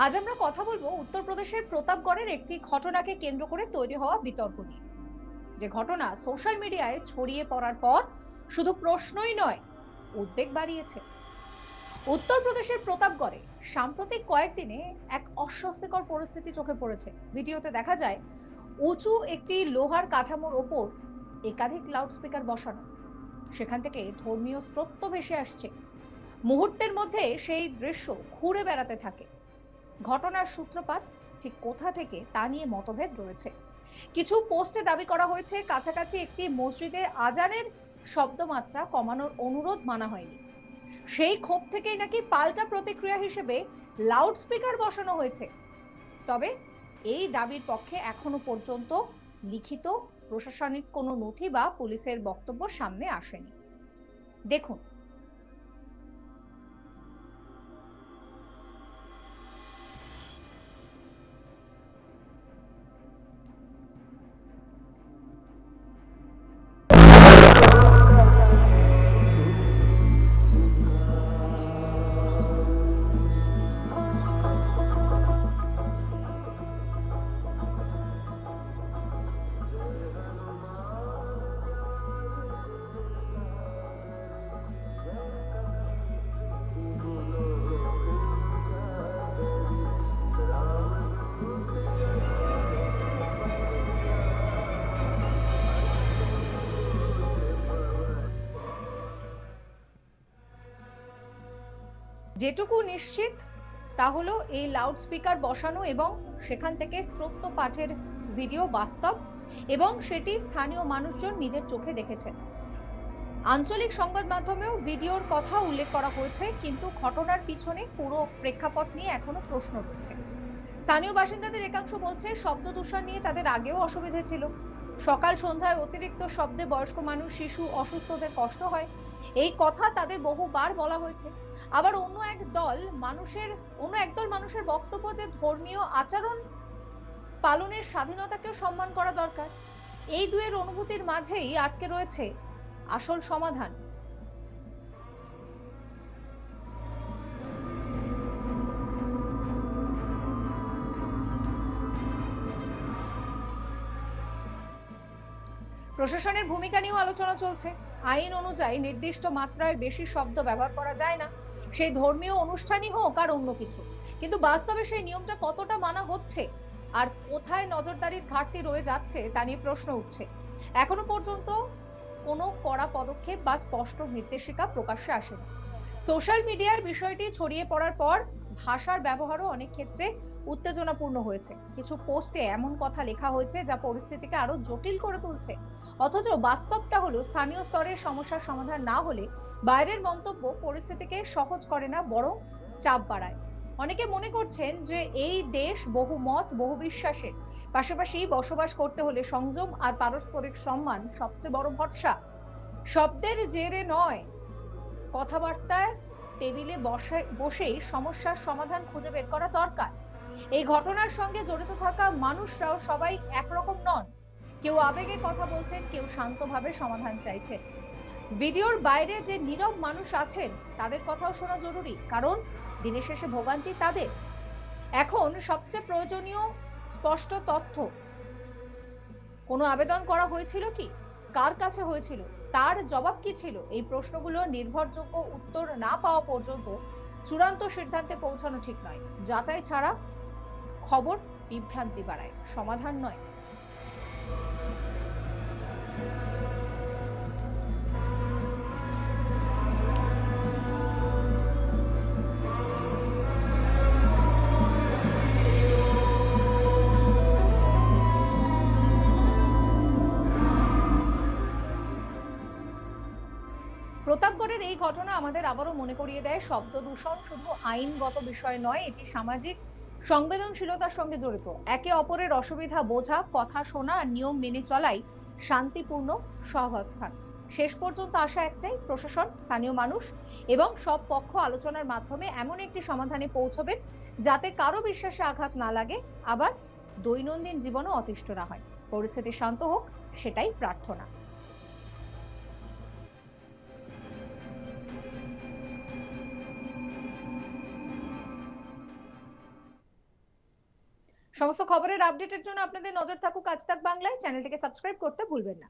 আজ আমরা কথা বলবো উত্তরপ্রদেশের প্রতাপগড়ের একটি ঘটনাকে কেন্দ্র করে তৈরি হওয়া বিতর্ক নিয়ে। যে ঘটনা সোশ্যাল মিডিয়ায় ছড়িয়ে পড়ার পর শুধু প্রশ্নই নয়, উদ্বেগ বাড়িয়েছে। উত্তরপ্রদেশের প্রতাপগড়ে সাম্প্রতিক কয়েকদিনে এক অস্বস্তিকর পরিস্থিতি চোখে পড়েছে। ভিডিওতে দেখা যায় উঁচু একটি লোহার কাঠামোর ওপর একাধিক লাউডস্পিকার বসানো, সেখান থেকে ধর্মীয় স্রোত ভেসে আসছে। মুহূর্তের মধ্যে সেই দৃশ্য ঘুরে বেড়াতে থাকে। ঘটনার সূত্রপাত ঠিক কোথা থেকে তা নিয়ে মতভেদ রয়েছে। কিছু পোস্টে দাবি করা হয়েছে কাছাকাছি একটি মসজিদে আজানের শব্দমাত্রা কমানোর অনুরোধ মানা হয়নি, সেই ক্ষোভ থেকেই নাকি পাল্টা প্রতিক্রিয়া হিসেবে লাউড স্পিকার বসানো হয়েছে। তবে এই দাবির পক্ষে এখনো পর্যন্ত লিখিত প্রশাসনিক কোনো নথি বা পুলিশের বক্তব্য সামনে আসেনি। দেখুন, যেটুকু নিশ্চিত তা হলো এই লাউড স্পিকার বসানো এবং সেখান থেকে স্তোত্র পাঠের ভিডিও বাস্তব, এবং সেটি স্থানীয় মানুষজন নিজের চোখে দেখেছেন। আঞ্চলিক সংবাদ মাধ্যমেও ভিডিওর কথা উল্লেখ করা হয়েছে, কিন্তু ঘটনার পিছনে পুরো প্রেক্ষাপট নিয়ে এখনো প্রশ্ন রয়েছে। স্থানীয় বাসিন্দাদের একাংশ বলছে শব্দ দূষণ নিয়ে তাদের আগেও অসুবিধে ছিল। সকাল সন্ধ্যায় অতিরিক্ত শব্দে বয়স্ক মানুষ, শিশু, অসুস্থদের কষ্ট হয়, এই কথা তাদের বহুবার বলা হয়েছে। আবার অন্য একদল মানুষের বক্তব্য যে ধর্মীয় আচরণ পালনের স্বাধীনতাকেও সম্মান করা দরকার। এই দুয়ের অনুভূতির মাঝেই আটকে রয়েছে আসল সমাধান। প্রশাসনের ভূমিকা নিয়েও আলোচনা চলছে। আইন অনুযায়ী নির্দিষ্ট মাত্রায় বেশি শব্দ ব্যবহার করা যায় না, সেই ধর্মীয় অনুষ্ঠানই হোক আর অন্য কিছু। কিন্তু বাস্তবে সেই নিয়মটা কতটা মানা হচ্ছে আর কোথায় নজরদারির ঘাটতি রয়ে যাচ্ছে তা নিয়ে প্রশ্ন উঠছে। এখনো পর্যন্ত কোনো কড়া পদক্ষেপ বা স্পষ্ট নির্দেশিকা প্রকাশ্যে আসেনি। সোশ্যাল মিডিয়ায় বিষয়টি ছড়িয়ে পড়ার পর ভাষার ব্যবহারও অনেক ক্ষেত্রে উত্তেজনাপূর্ণ হয়েছে। কিছু পোস্টে এমন কথা লেখা হয়েছে যা পরিস্থিতিকে আরো জটিল করে তুলছে। অথচ বাস্তবটা হলো স্থানীয় স্তরের সমস্যার সমাধান না হলে বাইরের মন্তব্য পরিস্থিতিকে সহজ করে না, বরং চাপ বাড়ায়। অনেকে মনে করছেন যে এই দেশ বহু মত, বহু বিশ্বাসের পাশাপাশি বসবাস করতে হলে সংযম আর পারস্পরিক সম্মান সবচেয়ে বড় ভরসা। শব্দের জেরে নয়, কথাবার্তায় টেবিলে বসেই সমস্যার সমাধান খুঁজে বের করা দরকার। এই ঘটনার সঙ্গে জড়িত থাকা মানুষরাও সবাই একরকম নন। কেউ আবেগে কথা বলছেন, কেউ শান্তভাবে সমাধান চাইছেন। ভিডিওর বাইরে যে নীরব মানুষ আছেন তাদের কথাও শোনা জরুরি, কারণ দিনের শেষে ভোগান্তি তাদের। এখন সবচেয়ে প্রয়োজনীয় স্পষ্ট তথ্য। কোনো আবেদন করা হয়েছিল কি, কার কাছে হয়েছিল, তার জবাব কি ছিল, এই প্রশ্নগুলো নির্ভরযোগ্য উত্তর না পাওয়া পর্যন্ত চূড়ান্ত সিদ্ধান্তে পৌঁছানো ঠিক নয়। যাচাই ছাড়া খবর বিভ্রান্তি বাড়ায়, সমাধান নয়। প্রতাপগড়ের এই ঘটনা আমাদের আবারও মনে করিয়ে দেয় শব্দ দূষণ শুধু আইনগত বিষয় নয়, এটি সামাজিক সংবেদনশীলতার সঙ্গে জড়িত। একে অপরের অসুবিধা বোঝা, কথা শোনা আর নিয়ম মেনে চলাই শান্তিপূর্ণ সহাবস্থান। শেষ পর্যন্ত আশা একটাই, প্রশাসন, স্থানীয় মানুষ এবং সব পক্ষ আলোচনার মাধ্যমে এমন একটি সমাধানে পৌঁছবেন যাতে কারো বিশ্বাসে আঘাত না লাগে, আবার দৈনন্দিন জীবনও অতিষ্ঠ না হয়। পরিস্থিতি শান্ত হোক, সেটাই প্রার্থনা। সমস্ত খবরের আপডেটের জন্য আপনাদের নজর থাকুক আজ তাক বাংলায়, চ্যানেলটিকে সাবস্ক্রাইব করতে ভুলবেন না।